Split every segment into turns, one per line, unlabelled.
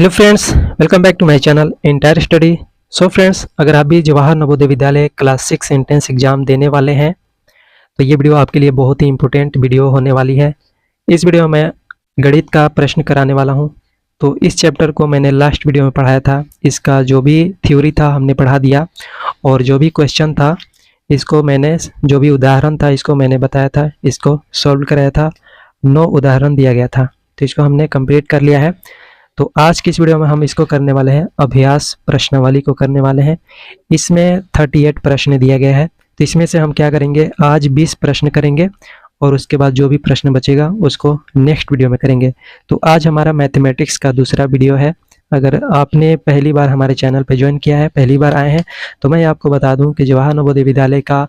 Hello friends, welcome back to my channel entire study. So friends, अगर आप भी Jawahar Navodaya Vidyalaya class 6 entrance exam देने वाले हैं तो ये वीडियो आपके लिए बहुत ही इंपॉर्टेंट वीडियो होने वाली है। इस वीडियो में गणित का प्रश्न कराने वाला हूं। तो इस चैप्टर को मैंने लास्ट वीडियो में पढ़ाया था। इसका जो भी थ्योरी था हमने पढ़ा दिया और जो भी क्वेश्चन था इसको मैंने, जो भी उदाहरण था इसको मैंने बताया था, इसको सॉल्व कराया था। 9 उदाहरण दिया गया था, तो इसको हमने कंप्लीट कर लिया है। तो आज की इस वीडियो में हम इसको करने वाले हैं, अभ्यास प्रश्नावली को करने वाले हैं। इसमें 38 प्रश्न दिया गया है, तो इसमें से हम क्या करेंगे, आज 20 प्रश्न करेंगे और उसके बाद जो भी प्रश्न बचेगा उसको नेक्स्ट वीडियो में करेंगे। तो आज हमारा मैथमेटिक्स का दूसरा वीडियो है। अगर आपने पहली बार हमारे चैनल पर ज्वाइन किया है, पहली बार आए हैं, तो मैं आपको बता दूं कि जवाहर नवोदय विद्यालय का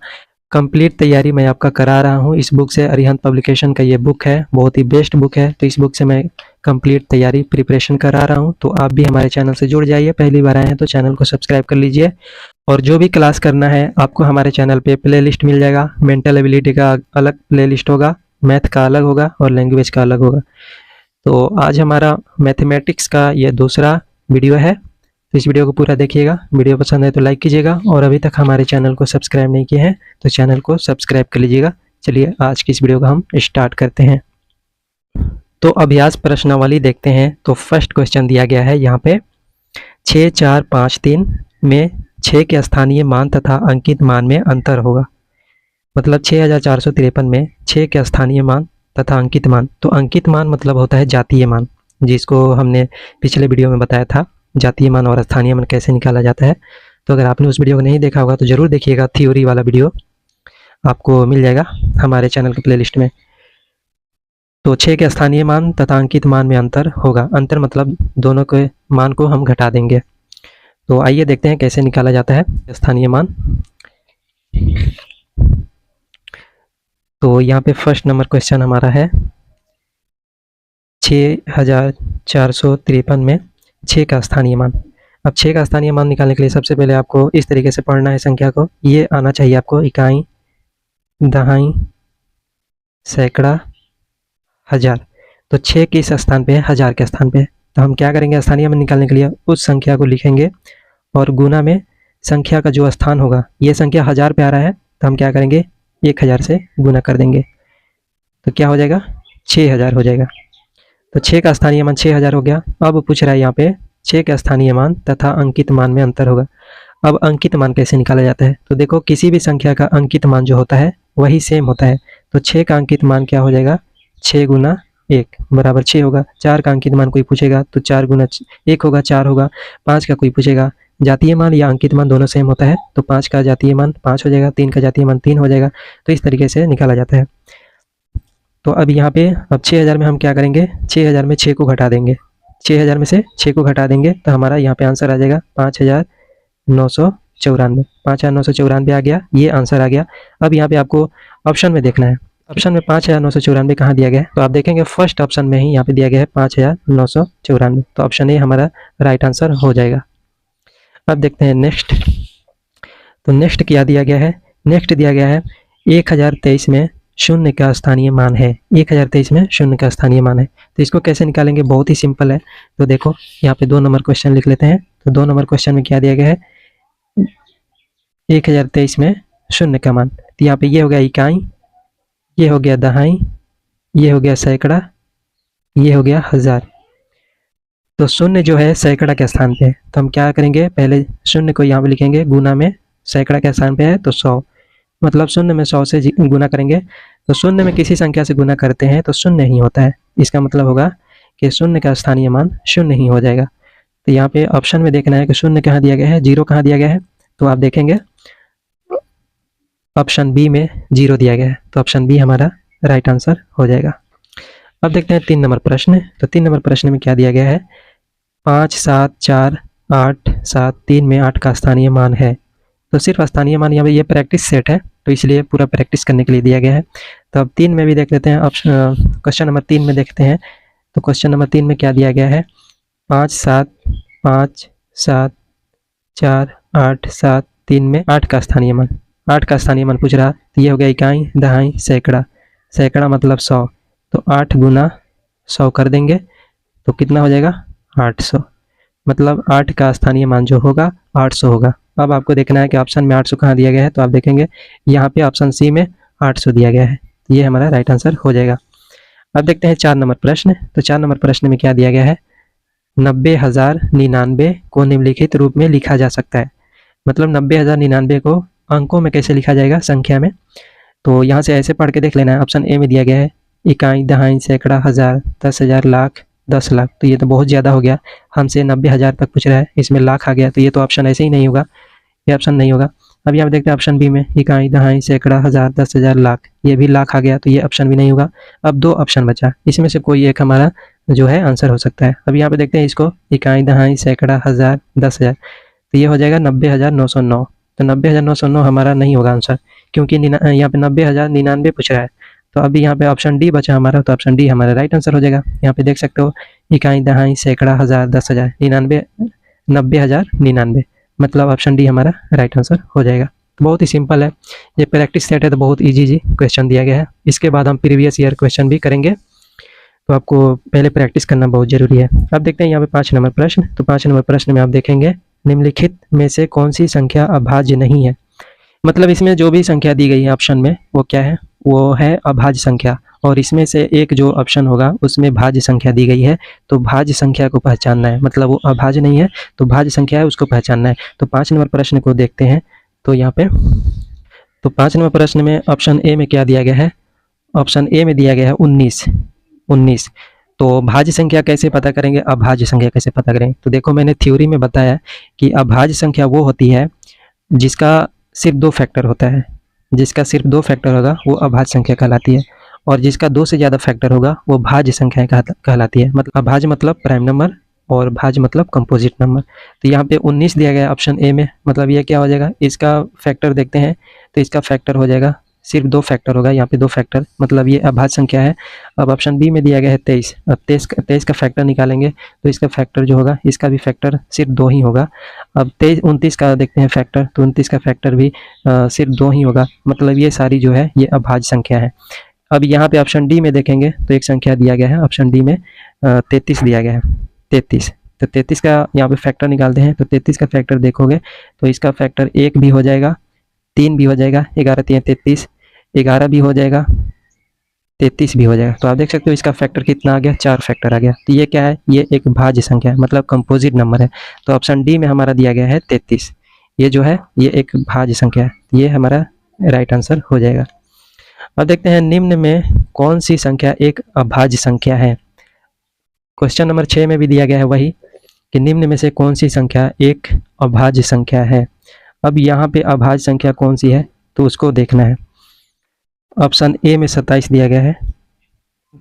कंप्लीट तैयारी मैं आपका करा रहा हूं। इस बुक से, अरिहंत पब्लिकेशन का ये बुक है, बहुत ही बेस्ट बुक है। तो इस बुक से मैं कंप्लीट तैयारी प्रिपरेशन करा रहा हूं। तो आप भी हमारे चैनल से जुड़ जाइए। पहली बार आए हैं तो चैनल को सब्सक्राइब कर लीजिए और जो भी क्लास करना है आपको हमारे चैनल पे प्लेलिस्ट मिल जाएगा। मेंटल एबिलिटी का अलग प्लेलिस्ट होगा, मैथ का अलग होगा और लैंग्वेज का अलग होगा। तो आज हमारा मैथमेटिक्स का ये दूसरा वीडियो है। तो इस वीडियो को पूरा देखिएगा। वीडियो पसंद है तो लाइक कीजिएगा और अभी तक हमारे चैनल को सब्सक्राइब नहीं किए हैं तो चैनल को सब्सक्राइब कर लीजिएगा। चलिए आज की इस वीडियो को हम स्टार्ट करते हैं। तो अभ्यास प्रश्नावली देखते हैं। तो फर्स्ट क्वेश्चन दिया गया है यहाँ पे, 6, 4, 5, 3 में 6 के स्थानीय मान तथा अंकित मान में अंतर होगा। मतलब 6453 में 6 के स्थानीय मान तथा अंकित मान। तो अंकित मान मतलब होता है जातीय मान, जिसको हमने पिछले वीडियो में बताया था, जातीय मान और स्थानीय मान कैसे निकाला जाता है। तो अगर आपने उस वीडियो को नहीं देखा होगा तो जरूर देखिएगा। थ्योरी वाला वीडियो आपको मिल जाएगा हमारे चैनल के प्लेलिस्ट में। तो 6 के स्थानीय मान तथा अंकित मान में अंतर होगा। अंतर मतलब दोनों के मान को हम घटा देंगे। तो आइए देखते हैं कैसे निकाला जाता है स्थानीय मान। तो यहाँ पे फर्स्ट नंबर क्वेश्चन हमारा है, 6453 में 6 का स्थानीय मान। अब 6 का स्थानीय मान निकालने के लिए सबसे पहले आपको इस तरीके से पढ़ना है संख्या को। ये आना चाहिए आपको इकाई, दहाई, सैकड़ा, हजार। तो 6 किस स्थान पे है, हजार के स्थान पे है। तो हम क्या करेंगे, स्थानीय मान निकालने के लिए उस संख्या को लिखेंगे और गुना में संख्या का जो स्थान होगा, ये संख्या 1000 पे आ रहा है तो हम क्या करेंगे, 1000 से गुना कर देंगे। तो क्या हो जाएगा, 6000 हो जाएगा। तो 6 का स्थानीय मान 6000 हो गया। अब पूछ रहा है यहाँ पे 6 के स्थानीय मान तथा अंकित मान में अंतर होगा। अब अंकित मान कैसे निकाला जाता है, तो देखो किसी भी संख्या का अंकित मान जो होता है वही सेम होता है। तो 6 का अंकित मान क्या हो जाएगा, 6 गुना 1 बराबर 6 होगा। 4 का अंकित मान कोई पूछेगा तो 4 गुना 1 होगा, 4 होगा। 5 का कोई पूछेगा, जातीय मान या अंकित मान दोनों सेम होता है तो 5 का जातीय मान 5 हो जाएगा, 3 का जातीय मान 3 हो जाएगा। तो इस तरीके से निकाला जाता है। तो अब यहाँ पे अब 6000 में हम क्या करेंगे, 6000 में 6 को घटा देंगे। 6000 में से 6 को घटा देंगे तो हमारा यहाँ पे आंसर आ जाएगा 5994। 5994 आ गया, ये आंसर आ गया। अब यहाँ पे आपको ऑप्शन में देखना है। ऑप्शन में 5994 कहाँ दिया गया है, तो आप देखेंगे फर्स्ट ऑप्शन में ही यहाँ पे दिया गया है 5994। तो ऑप्शन ए हमारा राइट आंसर हो जाएगा। अब देखते हैं नेक्स्ट। तो नेक्स्ट क्या दिया गया है, नेक्स्ट दिया गया है 1023 में शून्य का स्थानीय मान है। 1023 में शून्य का स्थानीय मान है। तो इसको कैसे निकालेंगे, बहुत ही सिंपल है। तो देखो यहाँ पे 2 नंबर क्वेश्चन लिख लेते हैं। तो 2 नंबर क्वेश्चन में क्या दिया गया है, 1023 में शून्य का मान। तो यहाँ पे ये हो गया इकाई, ये हो गया दहाई, ये हो गया सैकड़ा, ये हो गया हजार। तो शून्य जो है सैकड़ा के स्थान पे है तो हम क्या करेंगे, पहले शून्य को यहाँ पे लिखेंगे, गुना में सैकड़ा के स्थान पे है तो 100, मतलब शून्य में 100 से गुना करेंगे। तो शून्य में किसी संख्या से गुना करते हैं तो शून्य ही होता है। इसका मतलब होगा कि शून्य का स्थानीय मान शून्य ही हो जाएगा। तो यहाँ पे ऑप्शन में देखना है कि शून्य कहाँ दिया गया है, 0 कहाँ दिया गया है। तो आप देखेंगे ऑप्शन बी में 0 दिया गया है। तो ऑप्शन बी हमारा राइट आंसर हो जाएगा। अब देखते हैं 3 नंबर प्रश्न। तो 3 नंबर प्रश्न में क्या दिया गया है, 5, 7, 4, 8, 7, 3 में 8 का स्थानीय मान है। तो सिर्फ स्थानीय मान, यहाँ पे ये प्रैक्टिस सेट है तो इसलिए पूरा प्रैक्टिस करने के लिए दिया गया है। तो अब 3 में भी देख लेते हैं। ऑप्शन क्वेश्चन नंबर 3 में देखते हैं। तो क्वेश्चन नंबर 3 में क्या दिया गया है, 5, 7, 5, 7, 4, 8, 7, 3 में 8 का स्थानीय मान। 8 का स्थानीय मान पूछ रहा। तो ये हो गया इकाई, दहाई, सैकड़ा। सैकड़ा मतलब 100। तो 8 गुना 100 कर देंगे तो कितना हो जाएगा, 800। मतलब 8 का स्थानीय मान जो होगा 800 होगा। अब आपको देखना है कि ऑप्शन में 800 कहाँ दिया गया है, तो आप देखेंगे यहाँ पे ऑप्शन सी में 800 दिया गया है। ये हमारा राइट आंसर हो जाएगा। अब देखते हैं 4 नंबर प्रश्न। तो 4 नंबर प्रश्न में क्या दिया गया है, 90,099 को निम्नलिखित रूप में लिखा जा सकता है। मतलब 90,099 को अंकों में कैसे लिखा जाएगा, संख्या में। तो यहाँ से ऐसे पढ़ के देख लेना है। ऑप्शन ए में दिया गया है इकाई, दहाई, सैकड़ा, हज़ार, 10,000, लाख, 10 लाख। तो ये तो बहुत ज़्यादा हो गया, हमसे 90,000 तक पूछ रहा है, इसमें लाख आ गया, तो ये तो ऑप्शन ऐसे ही नहीं होगा, ये ऑप्शन नहीं होगा। अब यहाँ देखते हैं ऑप्शन बी में इकाई, दहाई, सैकड़ा, हज़ार, 10,000, लाख, ये भी लाख आ गया, तो ये ऑप्शन भी नहीं होगा। अब 2 ऑप्शन बचा, इसमें से कोई एक हमारा जो है आंसर हो सकता है। अब यहाँ पे देखते हैं इसको, इकाई, दहाई, सैकड़ा, हज़ार, 10,000, तो ये हो जाएगा 90,909। तो 90,909 हमारा नहीं होगा आंसर, क्योंकि यहाँ पे 90,099 पूछ रहा है। तो अभी यहाँ पे ऑप्शन डी बचा हमारा, तो ऑप्शन डी हमारा राइट आंसर हो जाएगा। यहाँ पे देख सकते हो इकाई, दहाई, सैकड़ा, हज़ार, 10,000, 99, 90,099, मतलब ऑप्शन डी हमारा राइट आंसर हो जाएगा। तो बहुत ही सिंपल है, ये प्रैक्टिस सेट है, तो बहुत इजी क्वेश्चन दिया गया है। इसके बाद हम प्रीवियस ईयर क्वेश्चन भी करेंगे, तो आपको पहले प्रैक्टिस करना बहुत ज़रूरी है। अब देखते हैं यहाँ पे 5 नंबर प्रश्न। तो 5 नंबर प्रश्न में आप देखेंगे निम्नलिखित में से कौन सी संख्या अभाज्य नहीं है। मतलब इसमें जो भी संख्या दी गई है ऑप्शन में वो क्या है, वो है अभाज्य संख्या, और इसमें से एक जो ऑप्शन होगा उसमें भाज्य संख्या दी गई है, तो भाज्य संख्या को पहचानना है। मतलब वो अभाज्य नहीं है तो भाज्य संख्या है, उसको पहचानना है। तो 5 नंबर प्रश्न को देखते हैं। तो यहाँ पे तो 5 नंबर प्रश्न में ऑप्शन ए में क्या दिया गया है, ऑप्शन ए में दिया गया है 19। तो भाज्य संख्या कैसे पता करेंगे, अभाज्य संख्या कैसे पता करेंगे। तो देखो मैंने थ्योरी में बताया कि अभाज्य संख्या वो होती है जिसका सिर्फ 2 फैक्टर होता है, जिसका सिर्फ 2 फैक्टर होगा वो अभाज्य संख्या कहलाती है, और जिसका 2 से ज़्यादा फैक्टर होगा वो भाज्य संख्या कहलाती है। मतलब अभाज्य मतलब प्राइम नंबर और भाज्य मतलब कंपोजिट नंबर। तो यहाँ पे 19 दिया गया ऑप्शन ए में, मतलब ये क्या हो जाएगा, इसका फैक्टर देखते हैं, तो इसका फैक्टर हो जाएगा सिर्फ 2 फैक्टर होगा, यहाँ पे 2 फैक्टर, मतलब ये अभाज्य संख्या है। अब ऑप्शन बी में दिया गया है 23। अब 23 का फैक्टर निकालेंगे तो इसका फैक्टर जो होगा, इसका भी फैक्टर सिर्फ 2 ही होगा। अब 29 का देखते हैं फैक्टर, तो 29 का फैक्टर भी सिर्फ 2 ही होगा। मतलब ये सारी जो है ये अभाज्य संख्या है। अब यहाँ पे ऑप्शन डी में देखेंगे तो एक संख्या दिया गया है, ऑप्शन डी में 33 दिया गया है, 33। तो 33 का यहाँ पे फैक्टर निकालते हैं, तो 33 का फैक्टर देखोगे तो इसका फैक्टर 1 भी हो जाएगा, 3 भी हो जाएगा, 11 3 33, 11 भी हो जाएगा, 33 भी हो जाएगा। तो आप देख सकते हो इसका फैक्टर कितना आ गया, 4 फैक्टर आ गया। तो ये क्या है, ये एक भाज्य संख्या है, मतलब कंपोजिट नंबर है। तो ऑप्शन डी में हमारा दिया गया है 33, ये जो है ये एक भाज्य संख्या है, ये हमारा राइट आंसर हो जाएगा। अब देखते हैं निम्न में कौन सी संख्या एक अभाज्य संख्या है। क्वेश्चन नंबर 6 में भी दिया गया है वही, कि निम्न में से कौन सी संख्या एक अभाज्य संख्या है। अब यहाँ पे अभाज्य संख्या कौन सी है तो उसको देखना है। ऑप्शन ए में 27 दिया गया है,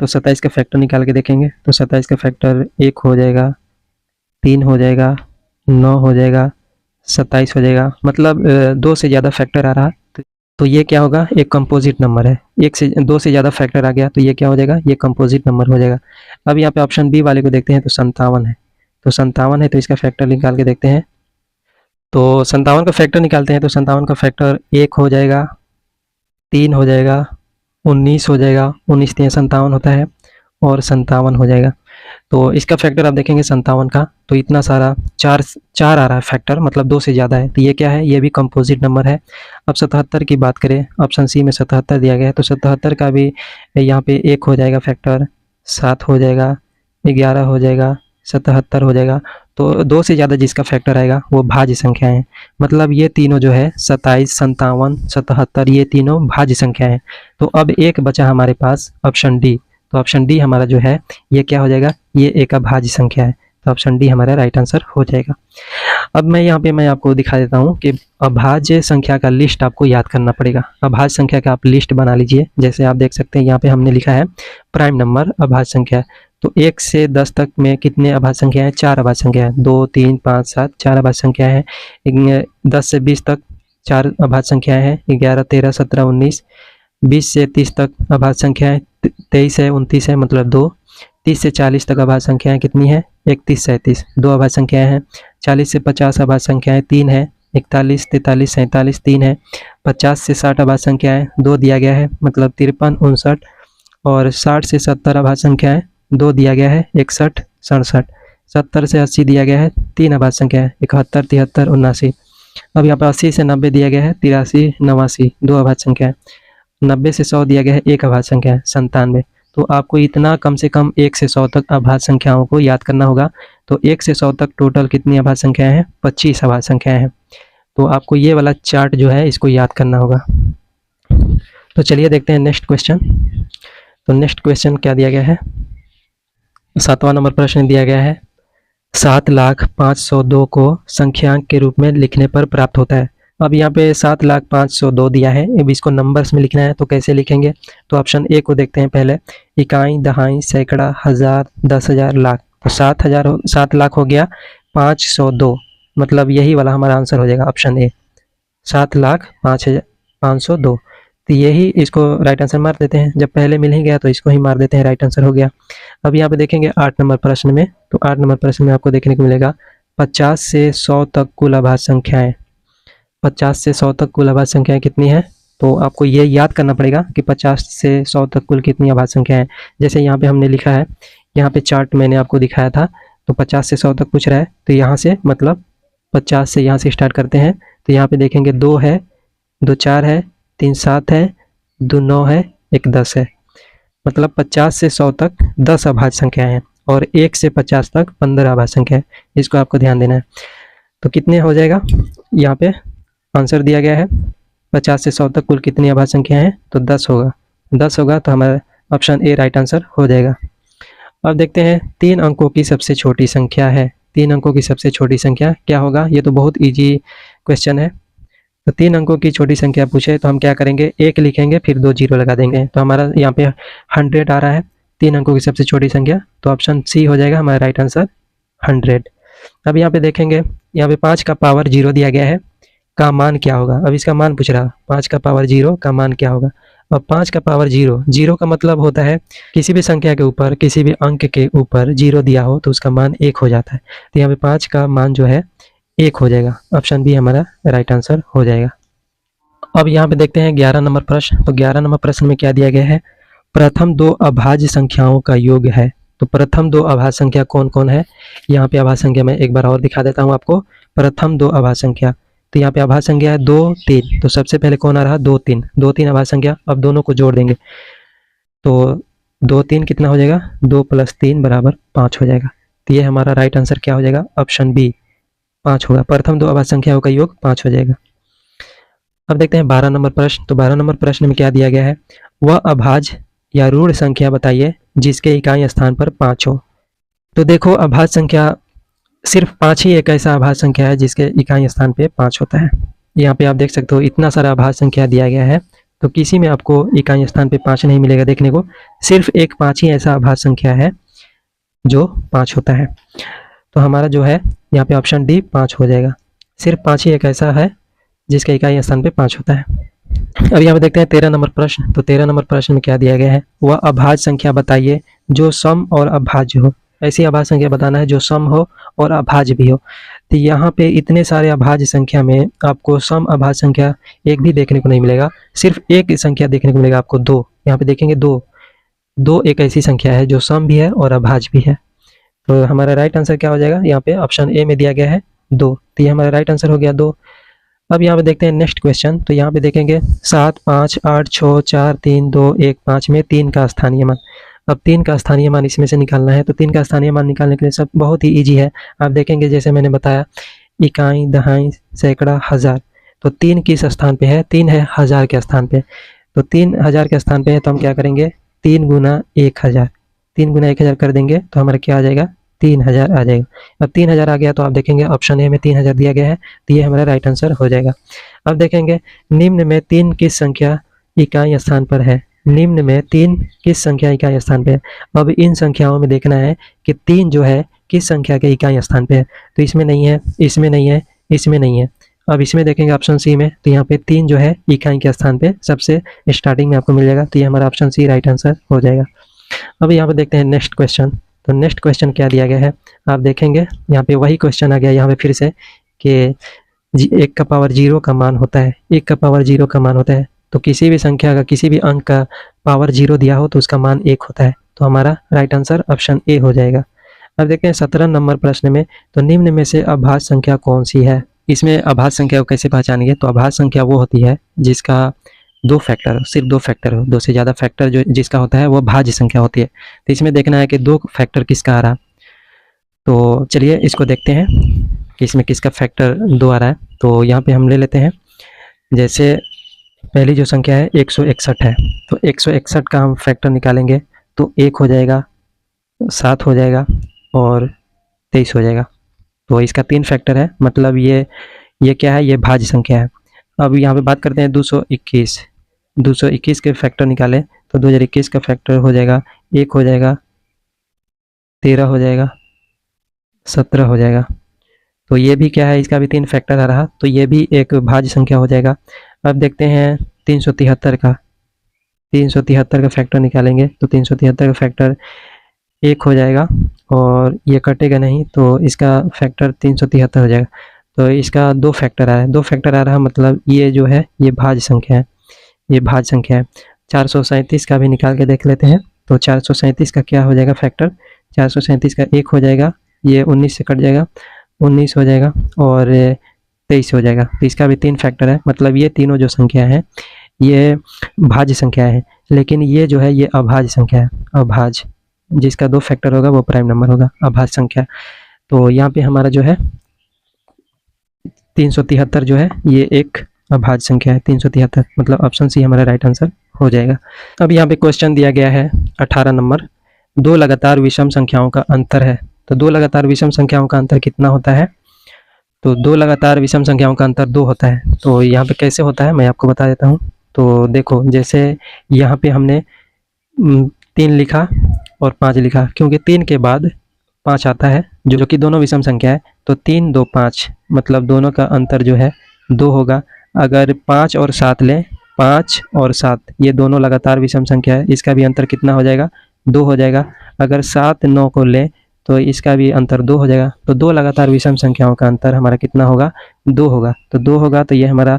तो 27 का फैक्टर निकाल के देखेंगे तो 27 का फैक्टर 1 हो जाएगा, 3 हो जाएगा, 9 हो जाएगा, 27 हो जाएगा। मतलब 2 से ज़्यादा फैक्टर आ रहा, तो ये क्या होगा, एक कंपोजिट नंबर है। 2 से ज़्यादा फैक्टर आ गया तो ये क्या हो जाएगा, ये कंपोजिट नंबर हो जाएगा। अब यहाँ पे ऑप्शन बी वाले को देखते हैं, तो 57 है, तो 57 है, तो इसका फैक्टर निकाल के देखते हैं। तो 57 का फैक्टर निकालते हैं तो 57 का फैक्टर 1 हो जाएगा, 3 हो जाएगा, 19 हो जाएगा, 19 3 57 होता है, और 57 हो जाएगा। तो इसका फैक्टर आप देखेंगे 57 का, तो इतना सारा 4 आ रहा है फैक्टर, मतलब 2 से ज़्यादा है, तो ये क्या है, ये भी कंपोजिट नंबर है। अब 77 की बात करें, ऑप्शन सी में 77 दिया गया है, तो 77 का भी यहाँ पे 1 हो जाएगा फैक्टर, 7 हो जाएगा, 11 हो जाएगा, 77 हो जाएगा। तो 2 से ज़्यादा जिसका फैक्टर आएगा वो भाज्य संख्या है। मतलब ये तीनों जो है 27, 57, 77, ये तीनों भाज्य संख्या है। तो अब एक बचा हमारे पास ऑप्शन डी, तो ऑप्शन डी हमारा जो है ये क्या हो जाएगा, ये एक अभाज्य संख्या है। तो ऑप्शन डी हमारा राइट आंसर हो जाएगा। अब मैं यहाँ पे मैं आपको दिखा देता हूँ कि अभाज्य संख्या का लिस्ट आपको याद करना पड़ेगा। अभाज्य संख्या का आप लिस्ट बना लीजिए। जैसे आप देख सकते हैं यहाँ पे हमने लिखा है प्राइम नंबर अभाज्य संख्या। तो 1 से 10 तक में कितने अभाज्य संख्या है, 4 अभाज्य संख्या है, 2 3 5 7 4 अभाज्य संख्या है। 10 से 20 तक 4 अभाज्य संख्या है, 11 13 17 19। 20 से 30 तक अभाज्य संख्या है, 23 है, 29 है, मतलब 2। 30 से 40 तक अभाज्य संख्याएं कितनी है, 31 37, 2 अभाज्य संख्याएं हैं। 40 से 50 अभाज्य संख्याएं 3 है, 41 43 47 3 है। 50 से 60 अभाज्य संख्याएं 2 दिया गया है, मतलब 53 59। और 60 से 70 अभाज्य संख्याएं 2 दिया गया है, 61 67। 70 से 80 दिया गया है, 3 अभाज्य संख्या है, 71, 73, 79। अब यहाँ पे 80 से 90 दिया गया है, 83, 89, 2 अभाज्य संख्या है। 90 से 100 दिया गया है, 1 अभाज्य संख्या है, 97। तो आपको इतना कम से कम 1 से 100 तक अभाज्य संख्याओं को याद करना होगा। तो 1 से 100 तक टोटल कितनी अभाज्य संख्याएं हैं? 25 अभाज्य संख्याएं हैं। तो आपको ये वाला चार्ट जो है इसको याद करना होगा। तो चलिए देखते हैं नेक्स्ट क्वेश्चन। तो नेक्स्ट क्वेश्चन क्या दिया गया है? 7वां नंबर प्रश्न दिया गया है, 7,502 को संख्यांक के रूप में लिखने पर प्राप्त होता है। अब यहाँ पे 7,502 दिया है, अब इसको नंबर्स में लिखना है तो कैसे लिखेंगे? तो ऑप्शन ए को देखते हैं पहले, इकाई, दहाई, सैकड़ा, हजार, 10,000, लाख। तो 7 लाख हो गया 502, मतलब यही वाला हमारा आंसर हो जाएगा ऑप्शन ए, 7,05,502। तो यही इसको राइट आंसर मार देते हैं, जब पहले मिल ही गया तो इसको ही मार देते हैं, राइट आंसर हो गया। अब यहाँ पे देखेंगे 8 नंबर प्रश्न में, तो 8 नंबर प्रश्न में आपको देखने को मिलेगा 50 से 100 तक कुल अभाज्य संख्याएं। 50 से 100 तक कुल अभाज्य संख्याएं कितनी है? तो आपको ये याद करना पड़ेगा कि 50 से 100 तक कुल कितनी अभाज्य संख्याएं हैं। जैसे यहाँ पे हमने लिखा है, यहाँ पे चार्ट मैंने आपको दिखाया था, तो 50 से 100 तक पूछ रहा है, तो यहाँ से मतलब 50 से यहाँ से स्टार्ट करते हैं। तो यहाँ पे देखेंगे 2 है, 2 4 है, 3 7 है, 2 9 है, 1 10 है, मतलब 50 से 100 तक 10 अभाज्य संख्याएं हैं और 1 से 50 तक 15 अभाज्य संख्या है। इसको आपको ध्यान देना है। तो कितने हो जाएगा? यहाँ पे आंसर दिया गया है 50 से 100 तक कुल कितनी अभाज्य संख्या है? तो 10 होगा। 10 होगा तो हमारा ऑप्शन ए राइट आंसर हो जाएगा। अब देखते हैं 3 अंकों की सबसे छोटी संख्या है। 3 अंकों की सबसे छोटी संख्या क्या होगा? ये तो बहुत इजी क्वेश्चन है। तो 3 अंकों की छोटी संख्या पूछे तो हम क्या करेंगे? 1 लिखेंगे, फिर 2 जीरो लगा देंगे। तो हमारा यहाँ पे 100 आ रहा है, 3 अंकों की सबसे छोटी संख्या, तो ऑप्शन सी हो जाएगा हमारा राइट आंसर, 100। अब यहाँ पे देखेंगे, यहाँ पे 5 का पावर 0 दिया गया है, का मान क्या होगा? अब इसका मान पूछ रहा, 5 का पावर 0 का मान क्या होगा? अब 5 का पावर 0 का मतलब होता है किसी भी संख्या के ऊपर, किसी भी अंक के ऊपर 0 दिया हो तो उसका मान 1 हो जाता है। तो यहाँ पे 5 का मान जो है 1 हो जाएगा, ऑप्शन बी हमारा राइट आंसर हो जाएगा। अब यहाँ पे देखते हैं 11 नंबर प्रश्न। तो 11 नंबर प्रश्न में क्या दिया गया है? प्रथम 2 अभाज्य संख्याओं का योग है। तो प्रथम 2 अभाज्य संख्या कौन कौन है? यहाँ पे अभाज्य संख्या मैं एक बार और दिखा देता हूँ आपको। प्रथम 2 अभाज्य संख्या, तो यहाँ पे अभाज्य संख्या है 2 3, तो सबसे पहले कौन आ रहा? 2 3, 2 3 अभाज्य संख्या। अब दोनों को जोड़ देंगे तो 2 3 कितना हो जाएगा? 2 + 3 = 5 हो जाएगा। तो ये हमारा राइट आंसर क्या हो जाएगा? ऑप्शन बी 5 होगा। प्रथम 2 अभाज्य संख्याओं का योग 5 हो जाएगा। अब देखते हैं 12 नंबर प्रश्न। तो 12 नंबर प्रश्न में क्या दिया गया है? वह अभाज्य या ऋण संख्या बताइए जिसके इकाई स्थान पर 5 हो। तो देखो, अभाज्य संख्या सिर्फ 5 ही एक ऐसा अभाज्य संख्या है जिसके इकाई स्थान पे 5 होता है। यहाँ पे आप देख सकते हो इतना सारा अभाज्य संख्या दिया गया है, तो किसी में आपको इकाई स्थान पे 5 नहीं मिलेगा देखने को। सिर्फ एक 5 ही ऐसा अभाज्य संख्या है जो 5 होता है। तो हमारा जो है यहाँ पे ऑप्शन डी 5 हो जाएगा। सिर्फ 5 ही एक ऐसा है जिसका इकाई स्थान पे 5 होता है। अब यहाँ पे देखते हैं 13 नंबर प्रश्न। तो 13 नंबर प्रश्न में क्या दिया गया है? वह अभाज्य संख्या बताइए जो सम और अभाज्य हो। ऐसी अभाज्य संख्या बताना है जो सम हो और अभाज्य भी हो। तो यहाँ पे इतने सारे अभाज्य संख्या में आपको सम अभाज्य संख्या एक भी देखने को नहीं मिलेगा, सिर्फ एक संख्या देखने को मिलेगा आपको, 2। यहाँ पे देखेंगे 2 एक ऐसी संख्या है जो सम भी है और अभाज्य भी है। तो हमारा राइट आंसर क्या हो जाएगा? यहाँ पे ऑप्शन ए में दिया गया है 2, तो ये हमारा राइट आंसर हो गया 2। अब यहाँ पे देखते हैं नेक्स्ट क्वेश्चन। तो यहाँ पे देखेंगे 7 5 8 6 4 3 2 1 5 में 3 का स्थानीय मान। अब 3 का स्थानीय मान इसमें से निकालना है। तो 3 का स्थानीय मान निकालने के लिए सब बहुत ही इजी है। आप देखेंगे जैसे मैंने बताया, इकाई, दहाई, सैकड़ा, हजार। तो 3 किस स्थान पे है? 3 है हजार के स्थान पे। तो 3 हजार के स्थान पे है, तो हम क्या करेंगे? 3 × 1000, 3 × 1000 कर देंगे तो हमारा क्या आ जाएगा? 3000 आ जाएगा। अब 3000 आ गया तो आप देखेंगे ऑप्शन ए में 3000 दिया गया है, तो ये हमारा राइट आंसर हो जाएगा। अब देखेंगे निम्न में 3 किस संख्या इकाई स्थान पर है? निम्न में 3 किस संख्या इकाई स्थान पे है? अब इन संख्याओं में देखना है कि 3 जो है किस संख्या के इकाई स्थान पे है। तो इसमें नहीं है, इसमें नहीं है, इसमें नहीं है। अब इसमें देखेंगे ऑप्शन सी में, तो यहाँ पे 3 जो है इकाई के स्थान पे सबसे स्टार्टिंग में आपको मिल जाएगा। तो ये हमारा ऑप्शन सी राइट आंसर हो जाएगा। अब यहाँ पे देखते हैं नेक्स्ट क्वेश्चन। तो नेक्स्ट क्वेश्चन क्या दिया गया है? आप देखेंगे यहाँ पे वही क्वेश्चन आ गया यहाँ पे फिर से कि 1 का पावर 0 का मान होता है। 1 का पावर 0 का मान होता है, तो किसी भी संख्या का, किसी भी अंक का पावर 0 दिया हो तो उसका मान 1 होता है। तो हमारा राइट आंसर ऑप्शन ए हो जाएगा। अब देखते हैं 17 नंबर प्रश्न में, तो निम्न में से अभाज्य संख्या कौन सी है। इसमें अभाज्य संख्या को कैसे पहचानेंगे, तो अभाज्य संख्या वो होती है जिसका दो फैक्टर हो, सिर्फ दो फैक्टर हो, दो से ज़्यादा फैक्टर जो जिसका होता है वो भाज्य संख्या होती है। तो इसमें देखना है कि दो फैक्टर किसका आ रहा। तो चलिए इसको देखते हैं कि इसमें किसका फैक्टर 2 आ रहा है। तो यहाँ पे हम ले लेते हैं, जैसे पहली जो संख्या है 161 है, तो 161 का हम फैक्टर निकालेंगे तो 1 हो जाएगा, 7 हो जाएगा और 23 हो जाएगा। तो इसका 3 फैक्टर है, मतलब ये क्या है, ये भाज्य संख्या है। अब यहाँ पे बात करते हैं 221 के फैक्टर निकालें तो 2021 का फैक्टर हो जाएगा 1 हो जाएगा, 13 हो जाएगा, 17 हो जाएगा। तो ये भी क्या है, इसका भी 3 फैक्टर आ रहा, तो ये भी एक भाज्य संख्या हो जाएगा। अब देखते हैं 373 का फैक्टर निकालेंगे तो 373 का फैक्टर 1 हो जाएगा और ये कटेगा नहीं, तो इसका फैक्टर 373 हो जाएगा। तो इसका 2 फैक्टर आ रहा है, 2 फैक्टर आ रहा मतलब ये जो है ये भाज्य संख्या है, ये भाज्य संख्या है। 437 का भी निकाल के देख लेते हैं, तो 437 का क्या हो जाएगा फैक्टर, 437 का 1 हो जाएगा, ये 19 से कट जाएगा, 19 हो जाएगा और 23 हो जाएगा। तो इसका भी 3 फैक्टर है, मतलब ये तीनों जो संख्या है ये भाज्य संख्या है, लेकिन ये जो है ये अभाज्य संख्या है, अभाज्य, जिसका 2 फैक्टर होगा वो प्राइम नंबर होगा, अभाज्य संख्या। तो यहाँ पे हमारा जो है 373 जो है ये एक अभाज्य संख्या है, 373, मतलब ऑप्शन सी हमारा राइट आंसर हो जाएगा। अब यहाँ पे क्वेश्चन दिया गया है 18 नंबर, 2 लगातार विषम संख्याओं का अंतर है। तो 2 लगातार विषम संख्याओं का अंतर कितना होता है, तो 2 लगातार विषम संख्याओं का अंतर 2 होता है। तो यहाँ पे कैसे होता है मैं आपको बता देता हूँ। तो देखो, जैसे यहाँ पे हमने 3 लिखा और 5 लिखा, क्योंकि 3 के बाद 5 आता है जो कि दोनों विषम संख्या है, तो 3 2 5, मतलब दोनों का अंतर जो है 2 होगा। अगर 5 और 7 लें, 5 और 7 ये दोनों लगातार विषम संख्या है, इसका भी अंतर कितना हो जाएगा, 2 हो जाएगा। अगर 7 9 को लें तो इसका भी अंतर 2 हो जाएगा। तो 2 लगातार विषम संख्याओं का अंतर हमारा कितना होगा, 2 होगा। तो 2 होगा, तो ये हमारा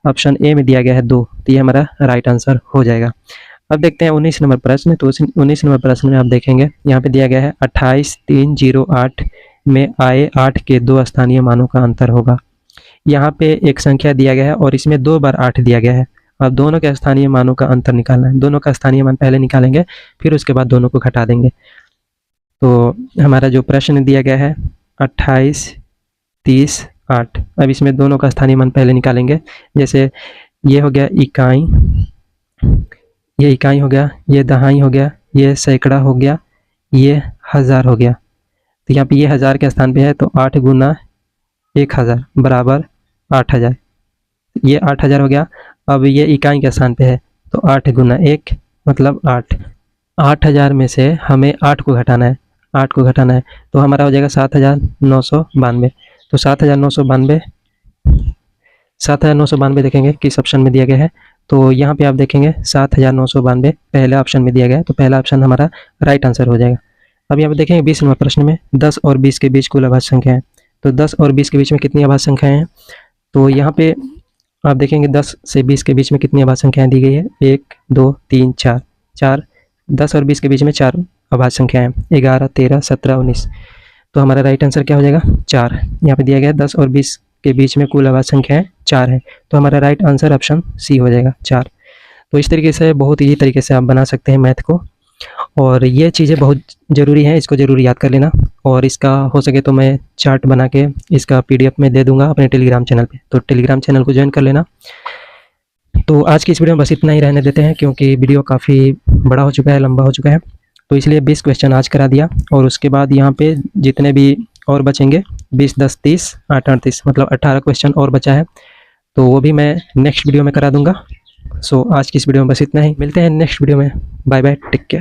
ऑप्शन ए में दिया गया है 2, तो ये हमारा राइट आंसर हो जाएगा। अब देखते हैं 19 नंबर प्रश्न। तो 19 नंबर प्रश्न में आप देखेंगे यहाँ पे दिया गया है 28,308 में आए 8 के 2 स्थानीय मानों का अंतर होगा। यहाँ पे एक संख्या दिया गया है और इसमें 2 बार 8 दिया गया है। अब दोनों के स्थानीय मानों का अंतर निकालना है, दोनों का स्थानीय मान पहले निकालेंगे, फिर उसके बाद दोनों को घटा देंगे। तो हमारा जो प्रश्न दिया गया है 28, 30, 8, अब इसमें दोनों का स्थानीय मान पहले निकालेंगे। जैसे ये हो गया इकाई, ये इकाई हो गया, ये दहाई हो गया, ये सैकड़ा हो गया, ये हज़ार हो गया। तो यहाँ पे ये हज़ार के स्थान पे है, तो 8 गुना 1000 बराबर 8000, ये 8000 हो गया। अब ये इकाई के स्थान पे है, तो 8 गुना 1 मतलब 8, 8000 में से हमें 8 को घटाना है, 8 को घटाना है, तो हमारा हो जाएगा 7992। तो 7992 देखेंगे किस ऑप्शन में दिया गया है। तो यहाँ पे आप देखेंगे 7992 पहले ऑप्शन में दिया गया है, तो पहला ऑप्शन हमारा राइट आंसर हो जाएगा। अब यहाँ पे देखेंगे 20 नंबर प्रश्न में 10 और 20 के बीच कुल अभाज्य संख्या है। तो 10 और 20 के बीच में कितनी अभाज्य संख्याएं हैं, तो यहाँ पे आप देखेंगे 10 से 20 के बीच में कितनी अभाज्य संख्याएं दी गई है, 1 2 3 4, 10 और 20 के बीच में 4 अभाज्य संख्याएं हैं, 11 13 17 19। तो हमारा राइट आंसर क्या हो जाएगा, 4। यहाँ पे दिया गया 10 और 20 के बीच में कुल अभाज्य संख्याएं 4 है, तो हमारा राइट आंसर ऑप्शन सी हो जाएगा 4। तो इस तरीके से बहुत ईजी तरीके से आप बना सकते हैं मैथ को, और ये चीज़ें बहुत ज़रूरी हैं, इसको ज़रूर याद कर लेना। और इसका हो सके तो मैं चार्ट बना के इसका PDF में दे दूंगा अपने टेलीग्राम चैनल पे, तो टेलीग्राम चैनल को ज्वाइन कर लेना। तो आज की इस वीडियो में बस इतना ही रहने देते हैं, क्योंकि वीडियो काफ़ी बड़ा हो चुका है, लंबा हो चुका है, तो इसलिए 20 क्वेश्चन आज करा दिया। और उसके बाद यहाँ पे जितने भी और बचेंगे 20 10 30 8 38, मतलब 18 क्वेश्चन और बचा है, तो वो भी मैं नेक्स्ट वीडियो में करा दूंगा। सो आज की इस वीडियो में बस इतना ही, मिलते हैं नेक्स्ट वीडियो में। Bye bye, take care.